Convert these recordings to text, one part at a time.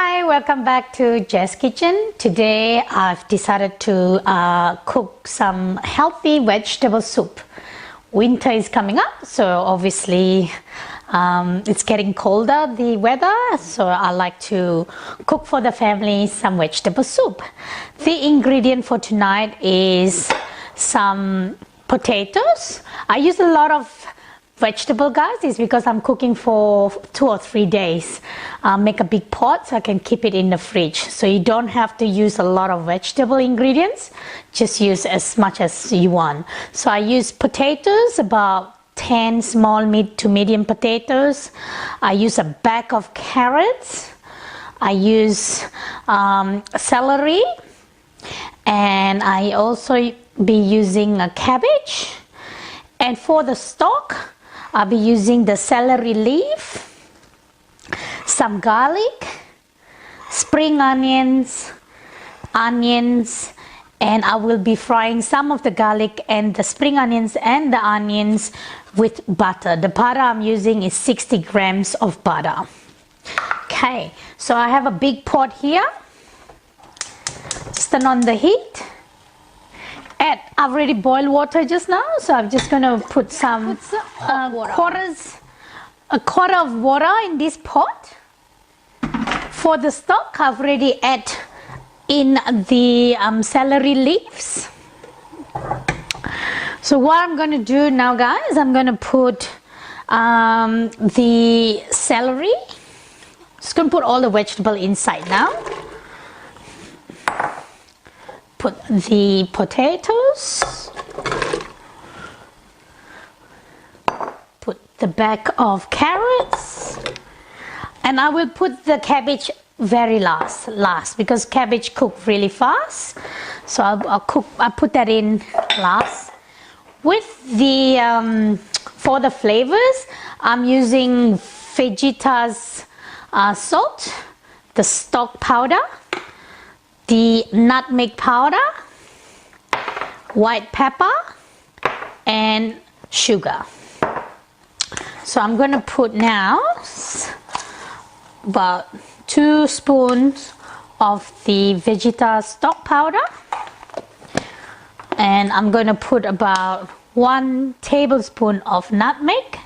Hi, welcome back to Jess Kitchen. Today I've decided to cook some healthy vegetable soup. Winter is coming up, so obviously it's getting colder, the weather, so I like to cook for the family some vegetable soup. The ingredient for tonight is some potatoes. I use a lot of vegetable, guys. It's because I'm cooking for 2 or 3 days. Make a big pot so I can keep it in the fridge, so you don't have to use a lot of vegetable ingredients, just use as much as you want. So I use potatoes, about 10 small to medium potatoes. I use a bag of carrots. I use celery, and I also be using a cabbage. And for the stock, I'll be using the celery leaf, some garlic, spring onions, and I will be frying some of the garlic and the spring onions and the onions with butter. The butter I'm using is 60 grams of butter. Okay, so I have a big pot here. Just turn on the heat. I've already boiled water just now, so I'm just going to put some a quarter of water in this pot. For the stock, I've already added in the celery leaves. So what I'm going to do now, guys, I'm going to put the celery. Just going to put all the vegetable inside now. Put the potatoes, put the bag of carrots, and I will put the cabbage very last because cabbage cook really fast. So I'll put that in last. With the for the flavors, I'm using Vegeta's salt, the stock powder, the nutmeg powder, white pepper, and sugar. So I'm going to put now about 2 spoons of the Vegeta stock powder, and I'm going to put about 1 tablespoon of nutmeg.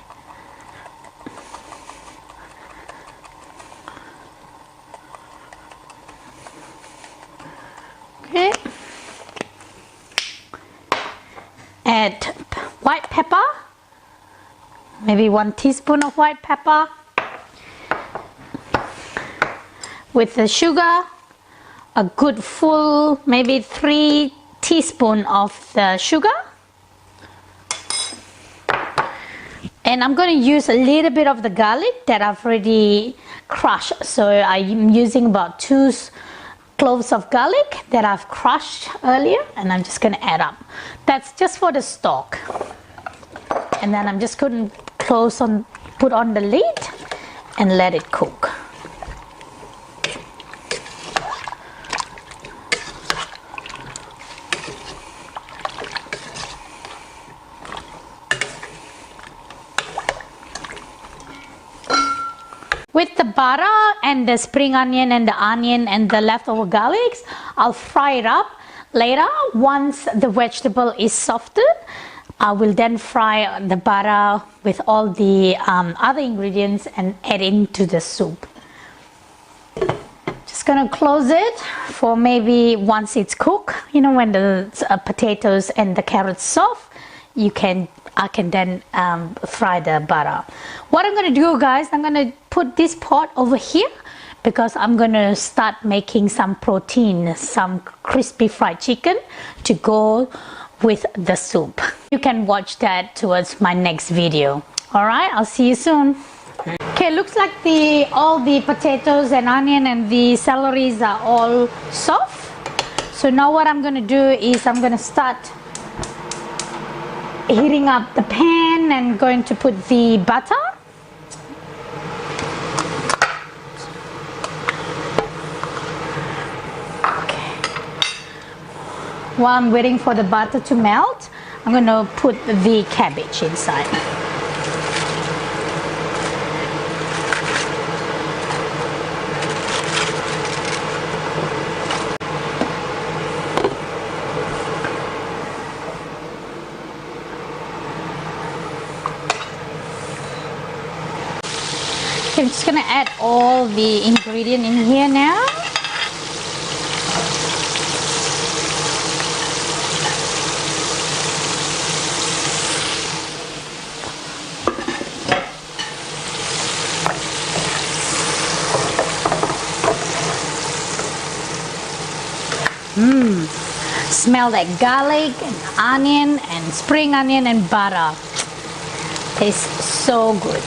Okay. Add white pepper, maybe 1 teaspoon of white pepper. With the sugar, a good full, maybe 3 teaspoons of the sugar. And I'm going to use a little bit of the garlic that I've already crushed. So I'm using about 2 cloves of garlic that I've crushed earlier, and I'm just going to add up. That's just for the stock. And then I'm just going to put on the lid and let it cook. With the butter and the spring onion and the leftover garlics, I'll fry it up later. Once the vegetable is softened, I will then fry the butter with all the other ingredients and add into the soup. Just gonna close it for maybe once it's cooked. You know, when the potatoes and the carrots soft, I can then fry the butter. What I'm going to do, guys, I'm going to put this pot over here because I'm going to start making some protein, some crispy fried chicken to go with the soup. You can watch that towards my next video. Alright, I'll see you soon. Okay, looks like all the potatoes and onion and the celeries are all soft. So now what I'm going to do is I'm going to start heating up the pan and going to put the butter. Okay. While I'm waiting for the butter to melt, I'm going to put the cabbage inside. Okay, I'm just gonna add all the ingredient in here now. Smell that garlic and onion and spring onion and butter. Tastes so good.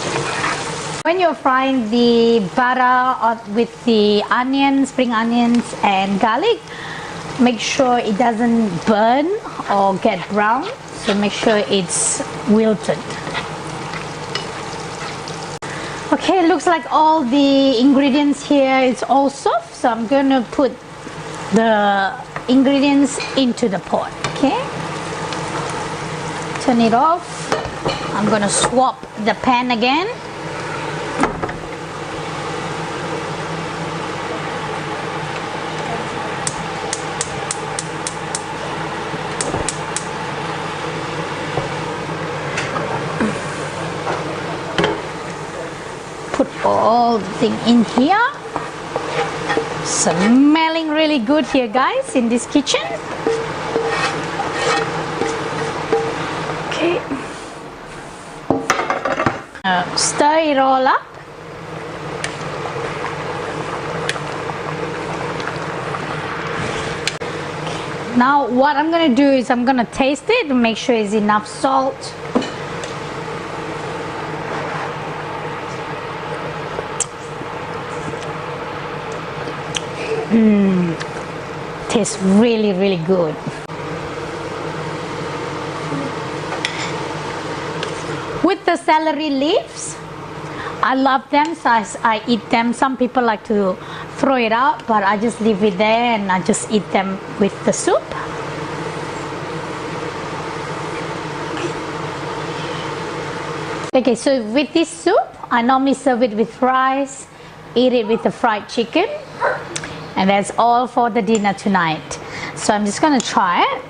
When you're frying the butter with the onions, spring onions and garlic, make sure it doesn't burn or get brown. So make sure it's wilted. Okay, looks like all the ingredients here is all soft. So I'm gonna put the ingredients into the pot. Okay, turn it off. I'm gonna swap the pan again. Put all the thing in here. Smelling really good here, guys, in this kitchen. Okay. Stir it all up. Now what I'm gonna do is I'm gonna taste it to make sure it's enough salt. Tastes really, really good. With the celery leaves, I love them, so I eat them. Some people like to throw it out, but I just leave it there and I just eat them with the soup. Okay, so with this soup, I normally serve it with rice, eat it with the fried chicken. And that's all for the dinner tonight. So I'm just gonna try it.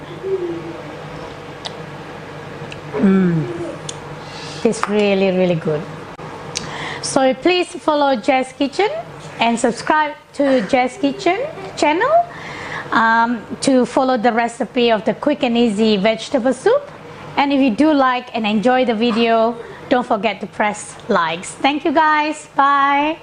Tastes really, really good. So please follow Jazz Kitchen and subscribe to Jazz Kitchen channel to follow the recipe of the quick and easy vegetable soup. And if you do like and enjoy the video, don't forget to press likes. Thank you guys. Bye.